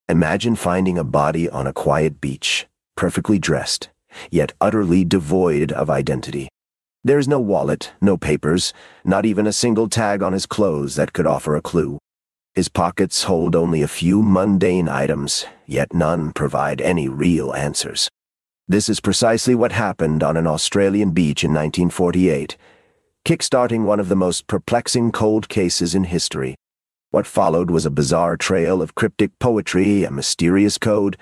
Imagine finding a body on a quiet beach, perfectly dressed, yet utterly devoid of identity. There is no wallet, no papers, not even a single tag on his clothes that could offer a clue. His pockets hold only a few mundane items, yet none provide any real answers. This is precisely what happened on an Australian beach in 1948, kickstarting one of the most perplexing cold cases in history. What followed was a bizarre trail of cryptic poetry, a mysterious code,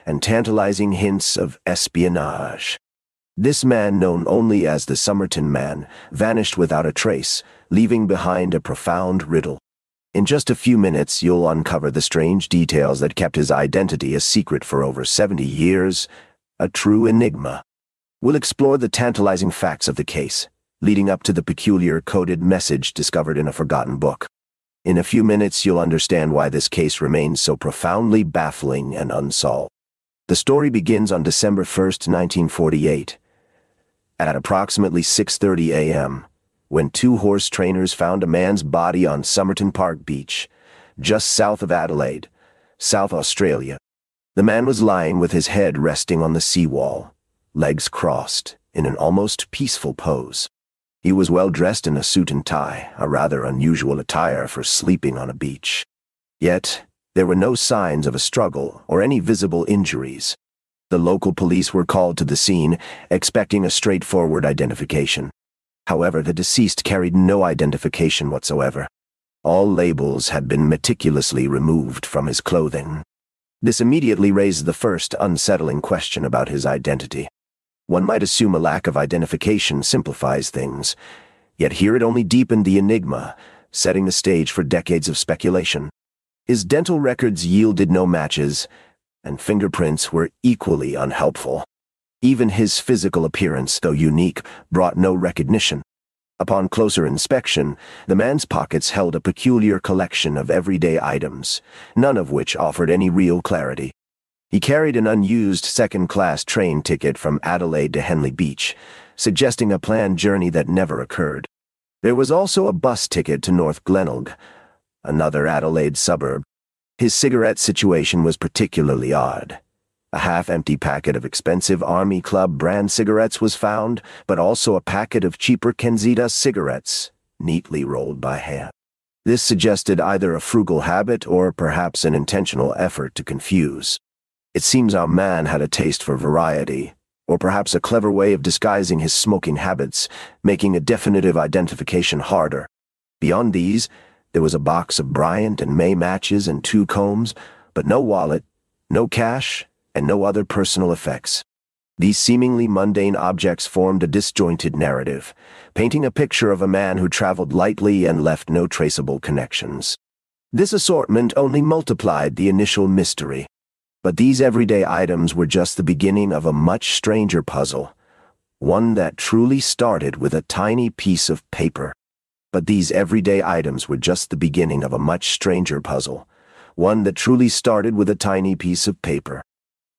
and tantalizing hints of espionage. This man, known only as the Somerton Man, vanished without a trace, leaving behind a profound riddle. In just a few minutes, you'll uncover the strange details that kept his identity a secret for over 70 years, a true enigma. We'll explore the tantalizing facts of the case, leading up to the peculiar coded message discovered in a forgotten book. In a few minutes, you'll understand why this case remains so profoundly baffling and unsolved. The story begins on December 1st, 1948, at approximately 6:30 a.m., when two horse trainers found a man's body on Somerton Park Beach, just south of Adelaide, South Australia. The man was lying with his head resting on the seawall, legs crossed, in an almost peaceful pose. He was well dressed in a suit and tie, a rather unusual attire for sleeping on a beach. Yet, there were no signs of a struggle or any visible injuries. The local police were called to the scene, expecting a straightforward identification. However, the deceased carried no identification whatsoever. All labels had been meticulously removed from his clothing. This immediately raised the first unsettling question about his identity. One might assume a lack of identification simplifies things, yet here it only deepened the enigma, setting the stage for decades of speculation. His dental records yielded no matches, and fingerprints were equally unhelpful. Even his physical appearance, though unique, brought no recognition. Upon closer inspection, the man's pockets held a peculiar collection of everyday items, none of which offered any real clarity. He carried an unused second-class train ticket from Adelaide to Henley Beach, suggesting a planned journey that never occurred. There was also a bus ticket to North Glenelg, another Adelaide suburb. His cigarette situation was particularly odd. A half-empty packet of expensive Army Club brand cigarettes was found, but also a packet of cheaper Kenzita cigarettes, neatly rolled by hand. This suggested either a frugal habit or perhaps an intentional effort to confuse. It seems our man had a taste for variety, or perhaps a clever way of disguising his smoking habits, making a definitive identification harder. Beyond these, there was a box of Bryant and May matches and 2 combs, but no wallet, no cash, and no other personal effects. These seemingly mundane objects formed a disjointed narrative, painting a picture of a man who traveled lightly and left no traceable connections. This assortment only multiplied the initial mystery. But these everyday items were just the beginning of a much stranger puzzle, one that truly started with a tiny piece of paper. But these everyday items were just the beginning of a much stranger puzzle, one that truly started with a tiny piece of paper.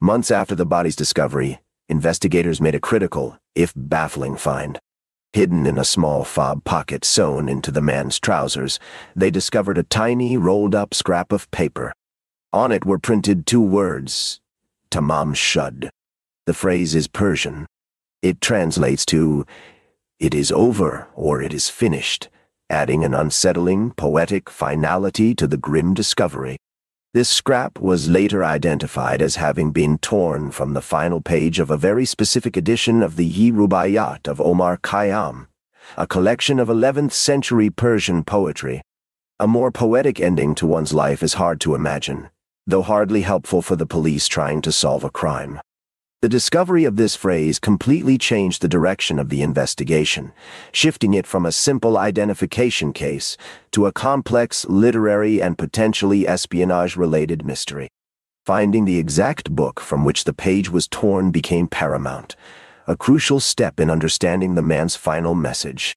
Months after the body's discovery, investigators made a critical, if baffling, find. Hidden in a small fob pocket sewn into the man's trousers, they discovered a tiny, rolled-up scrap of paper. On it were printed 2 words, Tamám Shud. The phrase is Persian. It translates to, "It is over," or "it is finished," adding an unsettling, poetic finality to the grim discovery. This scrap was later identified as having been torn from the final page of a very specific edition of the Rubaiyat of Omar Khayyam, a collection of 11th-century Persian poetry. A more poetic ending to one's life is hard to imagine, though hardly helpful for the police trying to solve a crime. The discovery of this phrase completely changed the direction of the investigation, shifting it from a simple identification case to a complex literary and potentially espionage-related mystery. Finding the exact book from which the page was torn became paramount, a crucial step in understanding the man's final message.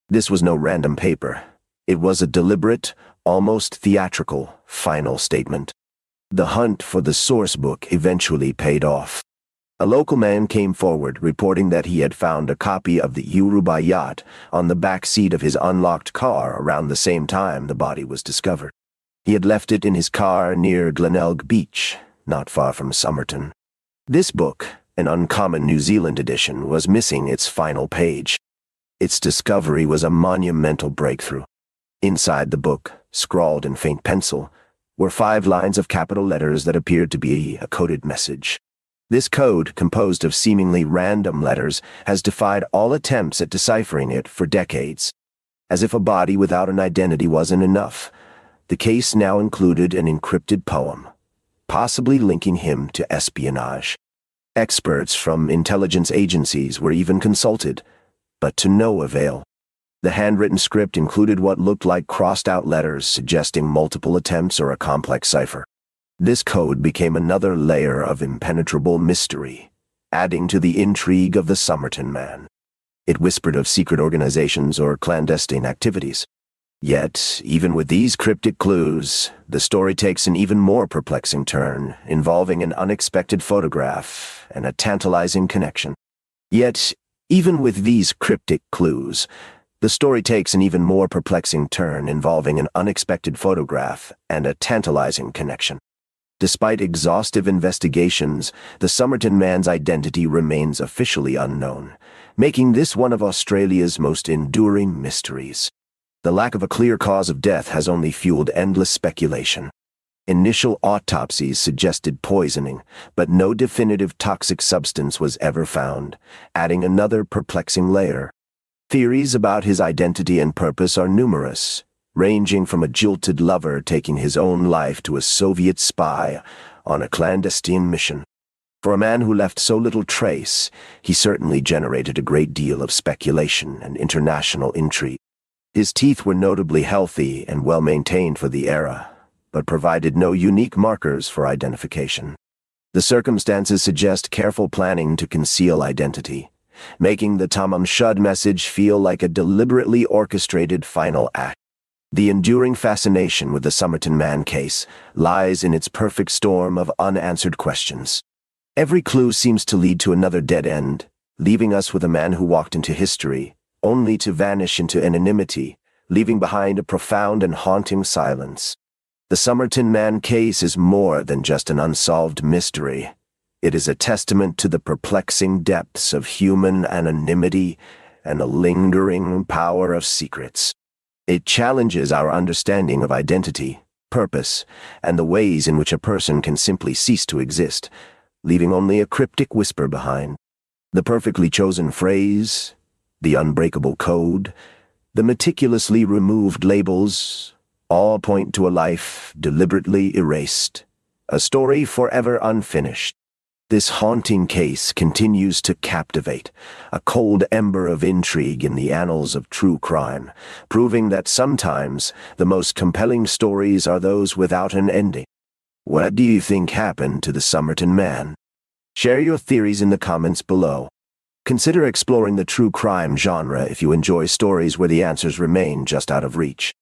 This was no random paper. It was a deliberate, almost theatrical, final statement. The hunt for the source book eventually paid off. A local man came forward reporting that he had found a copy of the Rubaiyat on the back seat of his unlocked car around the same time the body was discovered. He had left it in his car near Glenelg Beach, not far from Somerton. This book, an uncommon New Zealand edition, was missing its final page. Its discovery was a monumental breakthrough. Inside the book, scrawled in faint pencil, were 5 lines of capital letters that appeared to be a coded message. This code, composed of seemingly random letters, has defied all attempts at deciphering it for decades. As if a body without an identity wasn't enough, the case now included an encrypted poem, possibly linking him to espionage. Experts from intelligence agencies were even consulted, but to no avail. The handwritten script included what looked like crossed-out letters suggesting multiple attempts or a complex cipher. This code became another layer of impenetrable mystery, adding to the intrigue of the Somerton Man. It whispered of secret organizations or clandestine activities. Yet, even with these cryptic clues, the story takes an even more perplexing turn, involving an unexpected photograph and a tantalizing connection. Yet, even with these cryptic clues, the story takes an even more perplexing turn, involving an unexpected photograph and a tantalizing connection. Despite exhaustive investigations, the Somerton Man's identity remains officially unknown, making this one of Australia's most enduring mysteries. The lack of a clear cause of death has only fueled endless speculation. Initial autopsies suggested poisoning, but no definitive toxic substance was ever found, adding another perplexing layer. Theories about his identity and purpose are numerous, ranging from a jilted lover taking his own life to a Soviet spy on a clandestine mission. For a man who left so little trace, he certainly generated a great deal of speculation and international intrigue. His teeth were notably healthy and well-maintained for the era, but provided no unique markers for identification. The circumstances suggest careful planning to conceal identity, making the Tamám Shud message feel like a deliberately orchestrated final act. The enduring fascination with the Somerton Man case lies in its perfect storm of unanswered questions. Every clue seems to lead to another dead end, leaving us with a man who walked into history, only to vanish into anonymity, leaving behind a profound and haunting silence. The Somerton Man case is more than just an unsolved mystery. It is a testament to the perplexing depths of human anonymity and the lingering power of secrets. It challenges our understanding of identity, purpose, and the ways in which a person can simply cease to exist, leaving only a cryptic whisper behind. The perfectly chosen phrase, the unbreakable code, the meticulously removed labels, all point to a life deliberately erased, a story forever unfinished. This haunting case continues to captivate, a cold ember of intrigue in the annals of true crime, proving that sometimes the most compelling stories are those without an ending. What do you think happened to the Somerton Man? Share your theories in the comments below. Consider exploring the true crime genre if you enjoy stories where the answers remain just out of reach.